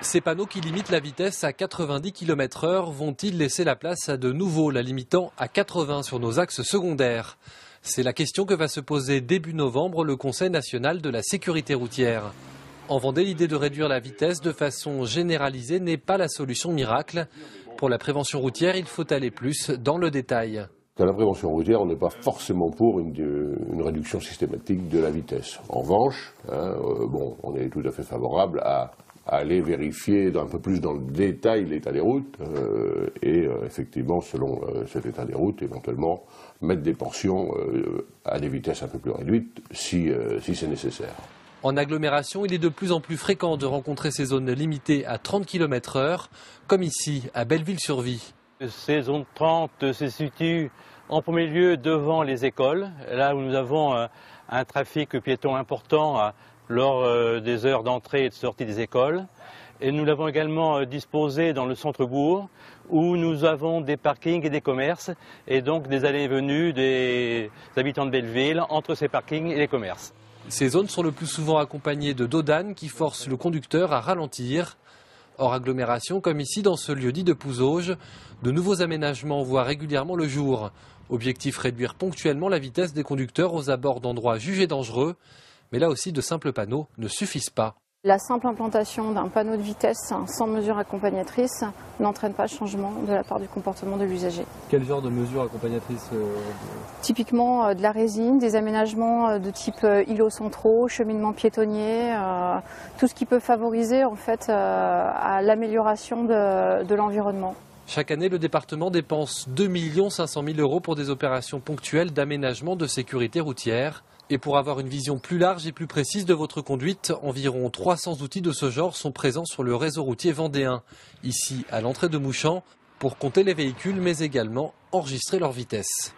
Ces panneaux qui limitent la vitesse à 90 km/h vont-ils laisser la place à de nouveau la limitant à 80 sur nos axes secondaires? C'est la question que va se poser début novembre le Conseil national de la sécurité routière. En Vendée, l'idée de réduire la vitesse de façon généralisée n'est pas la solution miracle. Pour la prévention routière, il faut aller plus dans le détail. Dans la prévention routière, on n'est pas forcément pour une réduction systématique de la vitesse. En revanche, on est tout à fait favorable à aller vérifier un peu plus dans le détail l'état des routes et effectivement, selon cet état des routes, éventuellement mettre des portions à des vitesses un peu plus réduites si c'est nécessaire. En agglomération, il est de plus en plus fréquent de rencontrer ces zones limitées à 30 km/h, comme ici à Belleville-sur-Vie. Ces zones 30 se situent en premier lieu devant les écoles, là où nous avons un trafic piéton important lors des heures d'entrée et de sortie des écoles. Et nous l'avons également disposé dans le centre-bourg, où nous avons des parkings et des commerces, et donc des allées et venues des habitants de Belleville entre ces parkings et les commerces. Ces zones sont le plus souvent accompagnées de dodanes qui forcent le conducteur à ralentir. Hors agglomération, comme ici dans ce lieu dit de Pouzauges, de nouveaux aménagements voient régulièrement le jour. Objectif, réduire ponctuellement la vitesse des conducteurs aux abords d'endroits jugés dangereux. Mais là aussi, de simples panneaux ne suffisent pas. La simple implantation d'un panneau de vitesse sans mesure accompagnatrice n'entraîne pas de changement de la part du comportement de l'usager. Quel genre de mesures accompagnatrices Typiquement de la résine, des aménagements de type îlots centraux, cheminement piétonnier, tout ce qui peut favoriser en fait à l'amélioration de l'environnement. Chaque année, le département dépense 2 500 000 € pour des opérations ponctuelles d'aménagement de sécurité routière. Et pour avoir une vision plus large et plus précise de votre conduite, environ 300 outils de ce genre sont présents sur le réseau routier vendéen, ici à l'entrée de Mouchamps, pour compter les véhicules mais également enregistrer leur vitesse.